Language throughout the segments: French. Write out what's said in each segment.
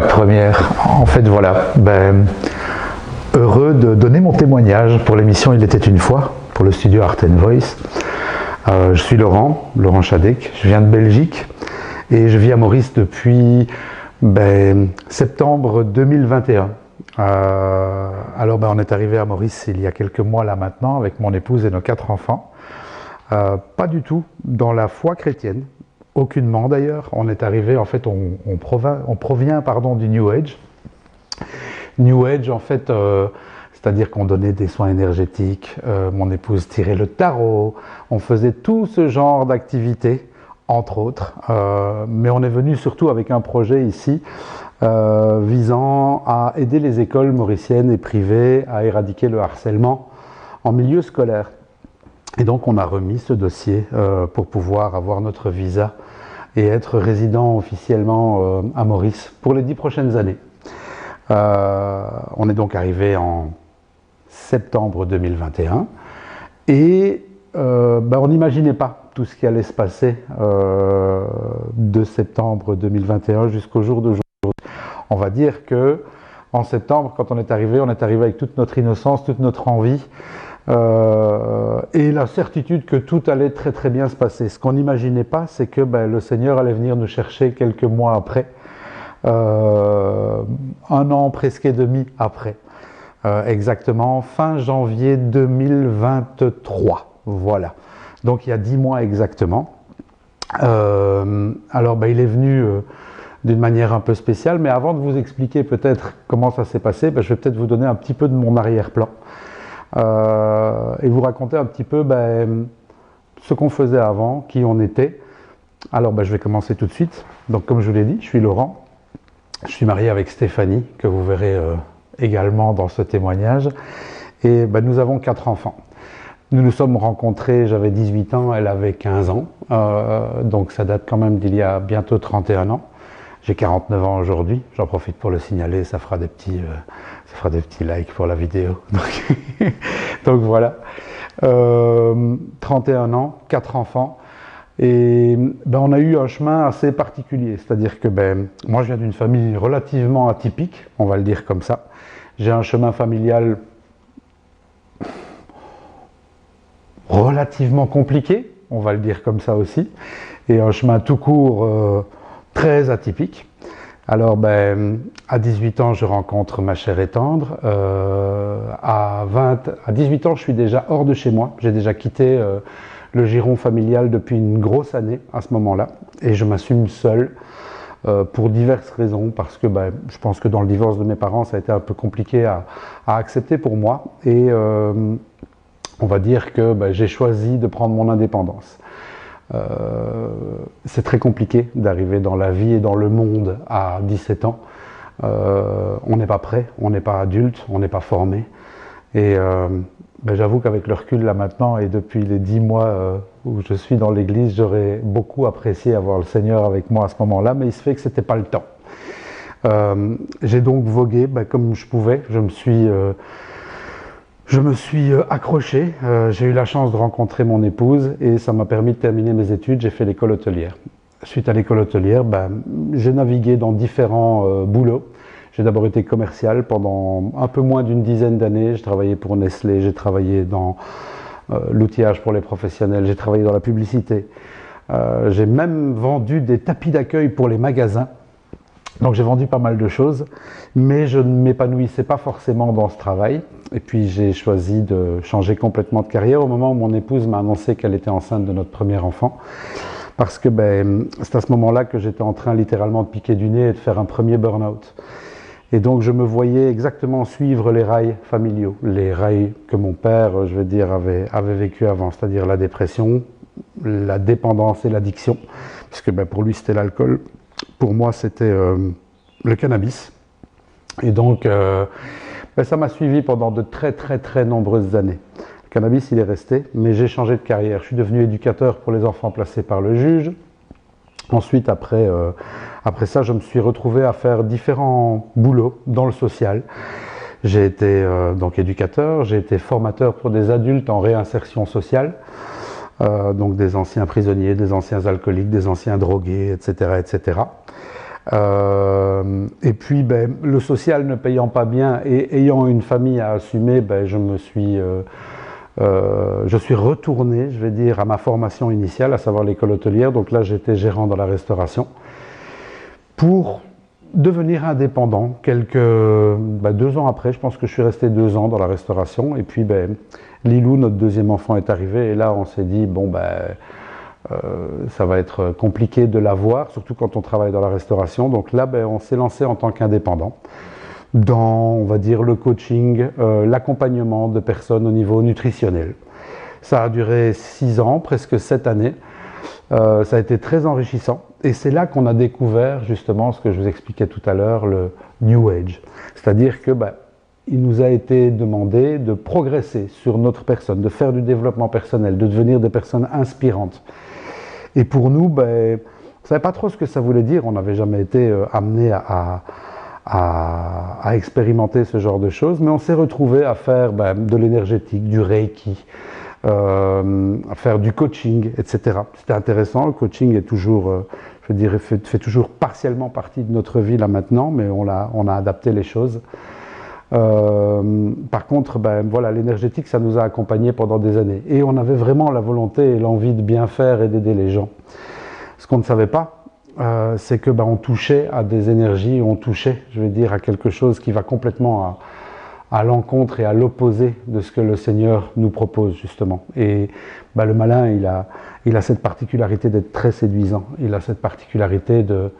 la première. En fait, voilà, heureux de donner mon témoignage pour l'émission Il était une fois, pour le studio Art & Voice. Je suis Laurent Chadec, je viens de Belgique et je vis à Maurice depuis septembre 2021. Alors on est arrivé à Maurice il y a quelques mois là maintenant avec mon épouse et nos 4 enfants. Pas du tout dans la foi chrétienne, aucunement d'ailleurs. On est arrivé, en fait, on provient du New Age. New Age, en fait, c'est-à-dire qu'on donnait des soins énergétiques, mon épouse tirait le tarot, on faisait tout ce genre d'activités, entre autres. Mais on est venu surtout avec un projet ici visant à aider les écoles mauriciennes et privées à éradiquer le harcèlement en milieu scolaire. Et donc on a remis ce dossier pour pouvoir avoir notre visa et être résident officiellement à Maurice pour les 10 prochaines années. On est donc arrivé en septembre 2021 et on n'imaginait pas tout ce qui allait se passer de septembre 2021 jusqu'au jour d'aujourd'hui. On va dire que en septembre, quand on est arrivé avec toute notre innocence, toute notre envie et la certitude que tout allait très très bien se passer. Ce qu'on n'imaginait pas, c'est que le Seigneur allait venir nous chercher quelques mois après, 1 an presque et demi après, exactement fin janvier 2023, voilà. Donc il y a 10 mois exactement. Alors il est venu d'une manière un peu spéciale, mais avant de vous expliquer peut-être comment ça s'est passé, je vais peut-être vous donner un petit peu de mon arrière-plan et vous raconter un petit peu ce qu'on faisait avant, qui on était. Alors je vais commencer tout de suite. Donc comme je vous l'ai dit, je suis Laurent, je suis marié avec Stéphanie, que vous verrez également dans ce témoignage, et nous avons 4 enfants. Nous nous sommes rencontrés, j'avais 18 ans, elle avait 15 ans, donc ça date quand même d'il y a bientôt 31 ans. J'ai 49 ans aujourd'hui, j'en profite pour le signaler, ça fera des petits likes pour la vidéo. Donc voilà, 31 ans, 4 enfants, et on a eu un chemin assez particulier, c'est-à-dire que moi je viens d'une famille relativement atypique, on va le dire comme ça. J'ai un chemin familial relativement compliqué, on va le dire comme ça aussi, et un chemin tout court très atypique. Alors à 18 ans, je rencontre ma chère et tendre. À 18 ans, je suis déjà hors de chez moi. J'ai déjà quitté le giron familial depuis une grosse année à ce moment-là. Et je m'assume seul pour diverses raisons. Parce que je pense que dans le divorce de mes parents, ça a été un peu compliqué à accepter pour moi. Et on va dire que j'ai choisi de prendre mon indépendance. C'est très compliqué d'arriver dans la vie et dans le monde à 17 ans. On n'est pas prêt, on n'est pas adulte, on n'est pas formé. Et j'avoue qu'avec le recul là maintenant et depuis les 10 mois où je suis dans l'église, j'aurais beaucoup apprécié avoir le Seigneur avec moi à ce moment-là, mais il se fait que c'était pas le temps. J'ai donc vogué comme je pouvais, je me suis accroché, j'ai eu la chance de rencontrer mon épouse et ça m'a permis de terminer mes études, j'ai fait l'école hôtelière. Suite à l'école hôtelière, j'ai navigué dans différents boulots. J'ai d'abord été commercial pendant un peu moins d'une dizaine d'années, j'ai travaillé pour Nestlé, j'ai travaillé dans l'outillage pour les professionnels, j'ai travaillé dans la publicité. J'ai même vendu des tapis d'accueil pour les magasins. Donc j'ai vendu pas mal de choses, mais je ne m'épanouissais pas forcément dans ce travail. Et puis j'ai choisi de changer complètement de carrière au moment où mon épouse m'a annoncé qu'elle était enceinte de notre premier enfant. Parce que c'est à ce moment-là que j'étais en train littéralement de piquer du nez et de faire un premier burn-out. Et donc je me voyais exactement suivre les rails familiaux, les rails que mon père, avait vécu avant, c'est-à-dire la dépression, la dépendance et l'addiction, puisque pour lui c'était l'alcool. Pour moi, c'était le cannabis. Et donc, ça m'a suivi pendant de très, très, très nombreuses années. Le cannabis, il est resté, mais j'ai changé de carrière. Je suis devenu éducateur pour les enfants placés par le juge. Ensuite, après ça, je me suis retrouvé à faire différents boulots dans le social. J'ai été donc éducateur, j'ai été formateur pour des adultes en réinsertion sociale. Donc des anciens prisonniers, des anciens alcooliques, des anciens drogués, etc., etc. Et puis, le social ne payant pas bien et ayant une famille à assumer, je suis retourné, je vais dire, à ma formation initiale, à savoir l'école hôtelière. Donc là, j'étais gérant dans la restauration pour devenir indépendant. 2 ans après, je pense que je suis resté 2 ans dans la restauration. Et puis, Lilou, notre deuxième enfant, est arrivé. Et là, on s'est dit, ça va être compliqué de l'avoir, surtout quand on travaille dans la restauration. Donc là, on s'est lancé en tant qu'indépendant dans, on va dire, le coaching, l'accompagnement de personnes au niveau nutritionnel. Ça a duré 6 ans, presque 7 années. Ça a été très enrichissant. Et c'est là qu'on a découvert justement ce que je vous expliquais tout à l'heure, le New Age. C'est-à-dire que il nous a été demandé de progresser sur notre personne, de faire du développement personnel, de devenir des personnes inspirantes. Et pour nous, on ne savait pas trop ce que ça voulait dire. On n'avait jamais été amené à expérimenter ce genre de choses, mais on s'est retrouvé à faire de l'énergétique, du reiki, à faire du coaching, etc. C'était intéressant. Le coaching est toujours, je dirais, fait toujours partiellement partie de notre vie là maintenant, mais on a adapté les choses. Par contre, l'énergétique, ça nous a accompagnés pendant des années. Et on avait vraiment la volonté et l'envie de bien faire et d'aider les gens. Ce qu'on ne savait pas, c'est que on touchait à des énergies, on touchait, je vais dire, à quelque chose qui va complètement à l'encontre et à l'opposé de ce que le Seigneur nous propose, justement. Et le malin, il a cette particularité d'être très séduisant. Il a cette particularité de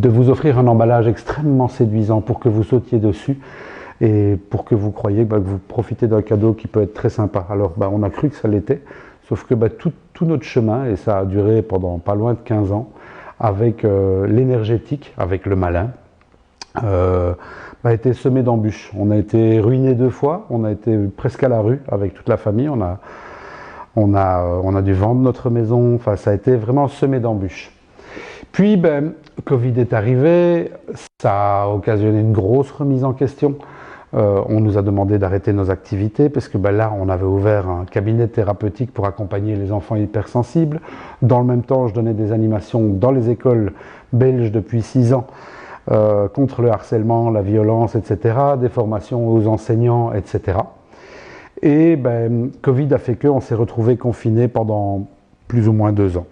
vous offrir un emballage extrêmement séduisant pour que vous sautiez dessus et pour que vous croyiez que vous profitez d'un cadeau qui peut être très sympa. Alors on a cru que ça l'était, sauf que tout notre chemin, et ça a duré pendant pas loin de 15 ans, avec l'énergétique, avec le malin, a été semé d'embûches. On a été ruiné 2 fois, on a été presque à la rue avec toute la famille, on a dû vendre notre maison, enfin ça a été vraiment semé d'embûches. Puis, Covid est arrivé, ça a occasionné une grosse remise en question. On nous a demandé d'arrêter nos activités parce que là, on avait ouvert un cabinet thérapeutique pour accompagner les enfants hypersensibles. Dans le même temps, je donnais des animations dans les écoles belges depuis 6 ans contre le harcèlement, la violence, etc., des formations aux enseignants, etc. Et Covid a fait qu'on s'est retrouvés confinés pendant plus ou moins 2 ans.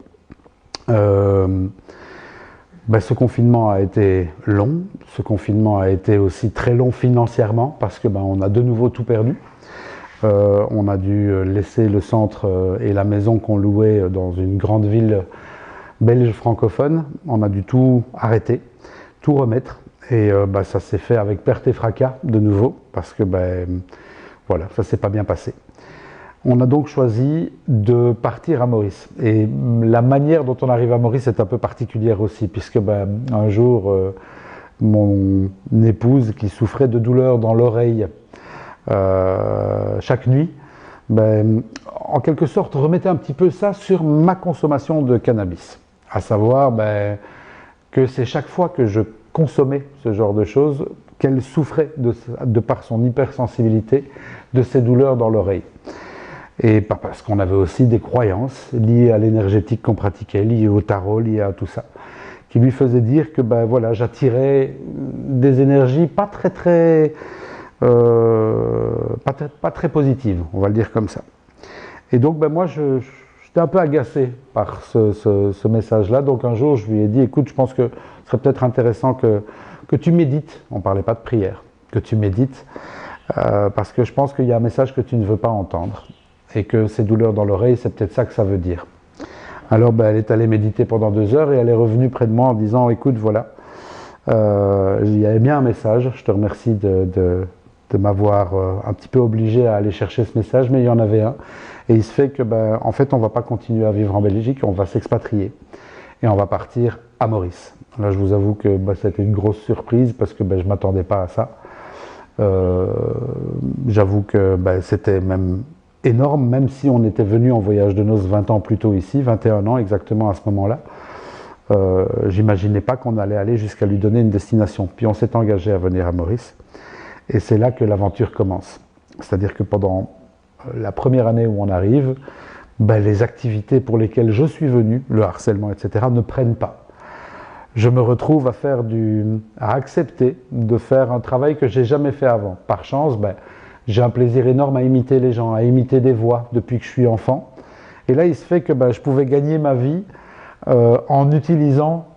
Ce confinement a été long, ce confinement a été aussi très long financièrement parce que on a de nouveau tout perdu. On a dû laisser le centre et la maison qu'on louait dans une grande ville belge francophone. On a dû tout arrêter, tout remettre et ça s'est fait avec perte et fracas de nouveau parce que ça s'est pas bien passé. On a donc choisi de partir à Maurice. Et la manière dont on arrive à Maurice est un peu particulière aussi, puisque un jour, mon épouse, qui souffrait de douleurs dans l'oreille chaque nuit, en quelque sorte remettait un petit peu ça sur ma consommation de cannabis. À savoir que c'est chaque fois que je consommais ce genre de choses, qu'elle souffrait de par son hypersensibilité de ces douleurs dans l'oreille. Et parce qu'on avait aussi des croyances liées à l'énergétique qu'on pratiquait, liées au tarot, liées à tout ça, qui lui faisaient dire que j'attirais des énergies pas très positives, on va le dire comme ça. Et donc moi j'étais un peu agacé par ce message-là. Donc un jour je lui ai dit, écoute, je pense que ce serait peut-être intéressant que tu médites. On ne parlait pas de prière, que tu médites, parce que je pense qu'il y a un message que tu ne veux pas entendre. Et que ces douleurs dans l'oreille, c'est peut-être ça que ça veut dire. Alors elle est allée méditer pendant 2 heures et elle est revenue près de moi en disant, écoute, voilà, il y avait bien un message, je te remercie de m'avoir un petit peu obligé à aller chercher ce message, mais il y en avait un. Et il se fait que, en fait, on ne va pas continuer à vivre en Belgique, on va s'expatrier et on va partir à Maurice. Là, je vous avoue que c'était une grosse surprise parce que je ne m'attendais pas à ça. J'avoue que c'était même énorme, même si on était venu en voyage de noces 20 ans plus tôt ici, 21 ans exactement à ce moment-là. J'imaginais pas qu'on allait aller jusqu'à lui donner une destination. Puis on s'est engagé à venir à Maurice. Et c'est là que l'aventure commence. C'est-à-dire que pendant la première année où on arrive, les activités pour lesquelles je suis venu, le harcèlement, etc., ne prennent pas. je me retrouve à accepter de faire un travail que j'ai jamais fait avant. Par chance, j'ai un plaisir énorme à imiter les gens, à imiter des voix depuis que je suis enfant. Et là, il se fait que je pouvais gagner ma vie en utilisant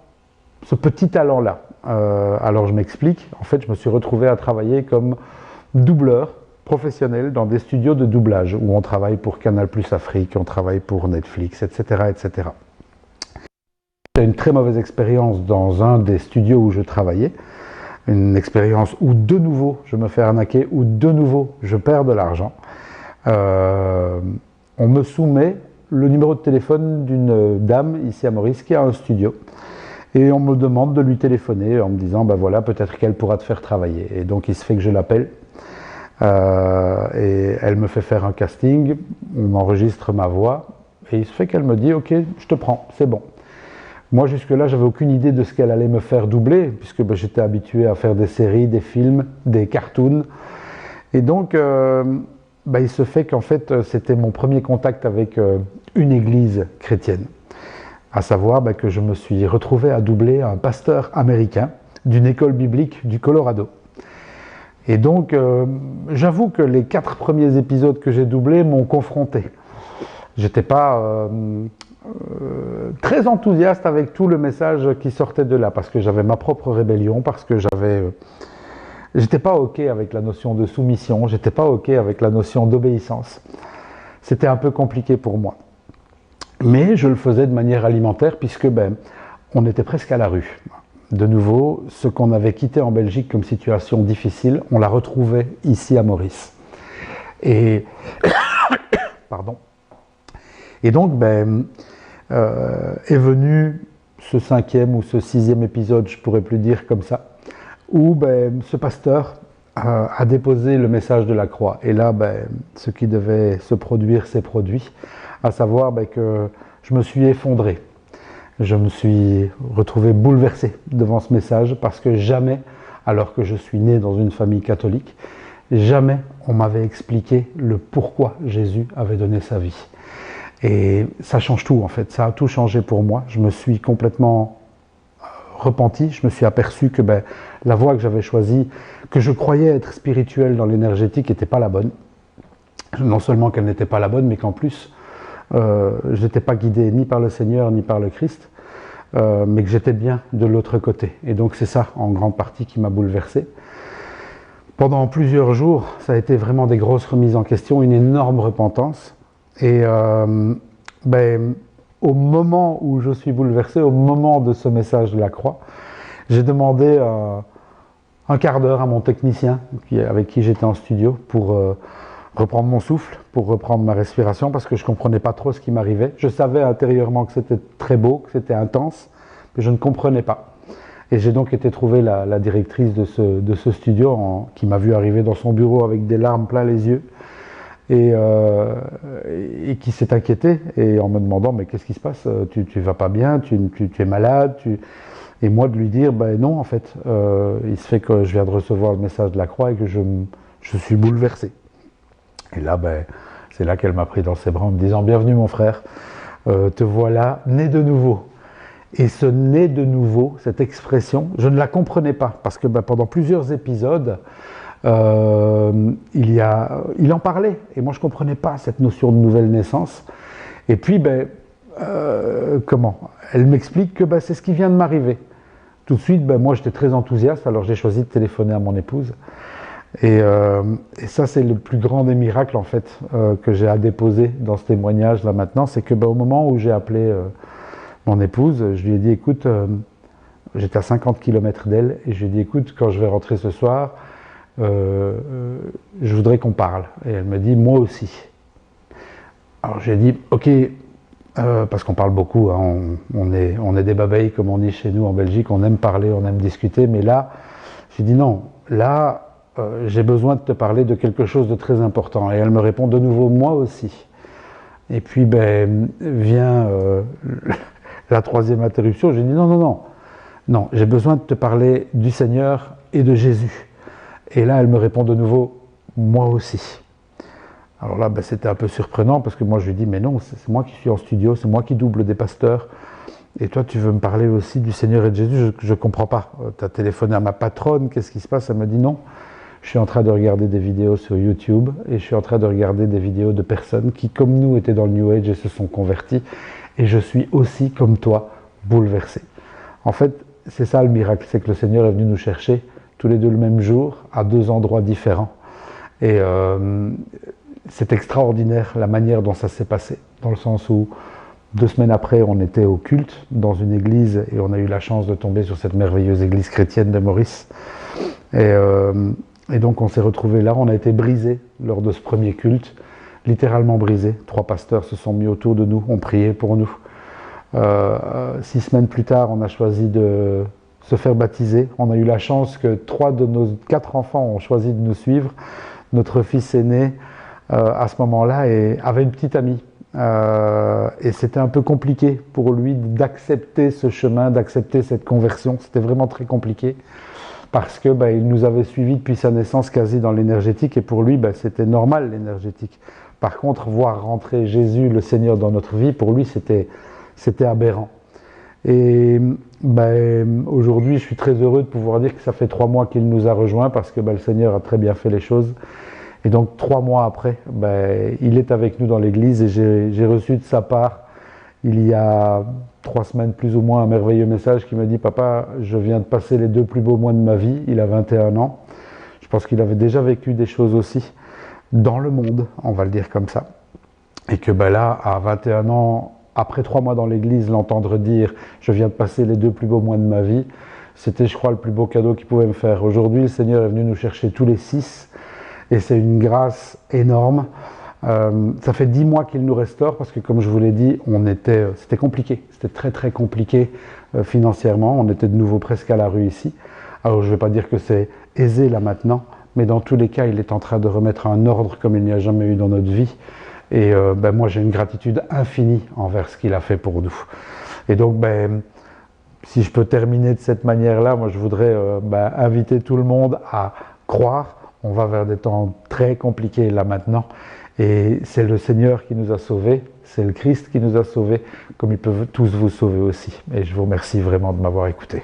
ce petit talent-là. Alors je m'explique, en fait, je me suis retrouvé à travailler comme doubleur professionnel dans des studios de doublage où on travaille pour Canal+ Afrique, on travaille pour Netflix, etc., etc. J'ai une très mauvaise expérience dans un des studios où je travaillais, une expérience où de nouveau je me fais arnaquer, où de nouveau je perds de l'argent. On me soumet le numéro de téléphone d'une dame ici à Maurice qui a un studio et on me demande de lui téléphoner en me disant voilà, peut-être qu'elle pourra te faire travailler. Et donc il se fait que je l'appelle et elle me fait faire un casting, on enregistre ma voix et il se fait qu'elle me dit ok, je te prends, c'est bon. Moi jusque-là j'avais aucune idée de ce qu'elle allait me faire doubler puisque j'étais habitué à faire des séries, des films, des cartoons et donc il se fait qu'en fait c'était mon premier contact avec une église chrétienne, à savoir que je me suis retrouvé à doubler un pasteur américain d'une école biblique du Colorado. Et donc j'avoue que les 4 premiers épisodes que j'ai doublés m'ont confronté. J'étais pas très enthousiaste avec tout le message qui sortait de là, parce que j'avais ma propre rébellion, parce que j'étais pas ok avec la notion de soumission, j'étais pas ok avec la notion d'obéissance. C'était un peu compliqué pour moi. Mais je le faisais de manière alimentaire puisque on était presque à la rue. De nouveau, ce qu'on avait quitté en Belgique comme situation difficile, on la retrouvait ici à Maurice. Et pardon. Et donc est venu ce 5e ou ce 6e épisode, je pourrais plus dire comme ça, où ce pasteur a déposé le message de la croix. Et là, ce qui devait se produire s'est produit, à savoir que je me suis effondré. Je me suis retrouvé bouleversé devant ce message parce que jamais, alors que je suis né dans une famille catholique, jamais on m'avait expliqué le pourquoi Jésus avait donné sa vie. Et ça change tout en fait, ça a tout changé pour moi. Je me suis complètement repenti, je me suis aperçu que la voie que j'avais choisie, que je croyais être spirituelle dans l'énergétique, n'était pas la bonne. Non seulement qu'elle n'était pas la bonne, mais qu'en plus, je n'étais pas guidé ni par le Seigneur ni par le Christ, mais que j'étais bien de l'autre côté. Et donc c'est ça, en grande partie, qui m'a bouleversé. Pendant plusieurs jours, ça a été vraiment des grosses remises en question, une énorme repentance. Et au moment où je suis bouleversé, au moment de ce message de la croix, j'ai demandé un quart d'heure à mon technicien avec qui j'étais en studio pour reprendre mon souffle, pour reprendre ma respiration, parce que je ne comprenais pas trop ce qui m'arrivait. Je savais intérieurement que c'était très beau, que c'était intense, mais je ne comprenais pas. Et j'ai donc été trouver la directrice de ce studio qui m'a vu arriver dans son bureau avec des larmes plein les yeux et qui s'est inquiétée et en me demandant mais qu'est-ce qui se passe, tu vas pas bien, tu es malade, et moi de lui dire non en fait, il se fait que je viens de recevoir le message de la croix et que je suis bouleversé. Et là, c'est là qu'elle m'a pris dans ses bras en me disant « Bienvenue mon frère, te voilà né de nouveau ». Et ce « né de nouveau », cette expression, je ne la comprenais pas, parce que pendant plusieurs épisodes, il en parlait, et moi je ne comprenais pas cette notion de nouvelle naissance. Et puis, elle m'explique que c'est ce qui vient de m'arriver. Tout de suite, moi j'étais très enthousiaste, alors j'ai choisi de téléphoner à mon épouse. Et ça, c'est le plus grand des miracles en fait que j'ai à déposer dans ce témoignage là maintenant, c'est que au moment où j'ai appelé mon épouse, je lui ai dit écoute, j'étais à 50 km d'elle, et je lui ai dit écoute, quand je vais rentrer ce soir, je voudrais qu'on parle. Et elle me dit moi aussi. Alors j'ai dit ok, parce qu'on parle beaucoup, hein, on est des babayes comme on dit chez nous en Belgique, on aime parler, on aime discuter, mais là, j'ai dit non, là, j'ai besoin de te parler de quelque chose de très important. Et elle me répond de nouveau, moi aussi. Et puis vient la 3e interruption. J'ai dit non, j'ai besoin de te parler du Seigneur et de Jésus. Et là, elle me répond de nouveau, moi aussi. Alors là, c'était un peu surprenant parce que moi je lui dis, mais non, c'est moi qui suis en studio, c'est moi qui double des pasteurs. Et toi, tu veux me parler aussi du Seigneur et de Jésus, je ne comprends pas. Tu as téléphoné à ma patronne, qu'est-ce qui se passe? Elle me dit non. Je suis en train de regarder des vidéos sur YouTube et je suis en train de regarder des vidéos de personnes qui, comme nous, étaient dans le New Age et se sont convertis. Et je suis aussi, comme toi, bouleversé. En fait, c'est ça le miracle, c'est que le Seigneur est venu nous chercher tous les deux le même jour, à deux endroits différents. Et c'est extraordinaire la manière dont ça s'est passé, dans le sens où 2 semaines après, on était au culte dans une église et on a eu la chance de tomber sur cette merveilleuse église chrétienne de Maurice. Et donc on s'est retrouvés là, on a été brisés lors de ce premier culte, littéralement brisés. 3 pasteurs se sont mis autour de nous, ont prié pour nous. 6 semaines plus tard, on a choisi de se faire baptiser. On a eu la chance que 3 de nos 4 enfants ont choisi de nous suivre. Notre fils aîné, à ce moment-là, avait une petite amie. Et c'était un peu compliqué pour lui d'accepter ce chemin, d'accepter cette conversion. C'était vraiment très compliqué parce que il nous avait suivis depuis sa naissance quasi dans l'énergétique et pour lui c'était normal l'énergétique. Par contre, voir rentrer Jésus, le Seigneur, dans notre vie, pour lui c'était aberrant. Et aujourd'hui, je suis très heureux de pouvoir dire que ça fait 3 mois qu'il nous a rejoints parce que le Seigneur a très bien fait les choses. Et donc 3 mois après, il est avec nous dans l'église et j'ai reçu de sa part, il y a 3 semaines plus ou moins, un merveilleux message qui me dit « Papa, je viens de passer les 2 plus beaux mois de ma vie ». Il a 21 ans. Je pense qu'il avait déjà vécu des choses aussi dans le monde, on va le dire comme ça. Et que là, à 21 ans, après 3 mois dans l'église, l'entendre dire « Je viens de passer les 2 plus beaux mois de ma vie », c'était, je crois, le plus beau cadeau qu'il pouvait me faire. Aujourd'hui, le Seigneur est venu nous chercher tous les 6 et c'est une grâce énorme. Ça fait 10 mois qu'il nous restaure parce que, comme je vous l'ai dit, c'était compliqué. C'était très très compliqué financièrement. On était de nouveau presque à la rue ici. Alors, je ne vais pas dire que c'est aisé là maintenant, mais dans tous les cas, il est en train de remettre un ordre comme il n'y a jamais eu dans notre vie. Et moi, j'ai une gratitude infinie envers ce qu'il a fait pour nous. Et donc, si je peux terminer de cette manière-là, moi, je voudrais inviter tout le monde à croire. On va vers des temps très compliqués là maintenant. Et c'est le Seigneur qui nous a sauvés, c'est le Christ qui nous a sauvés, comme ils peuvent tous vous sauver aussi. Et je vous remercie vraiment de m'avoir écouté.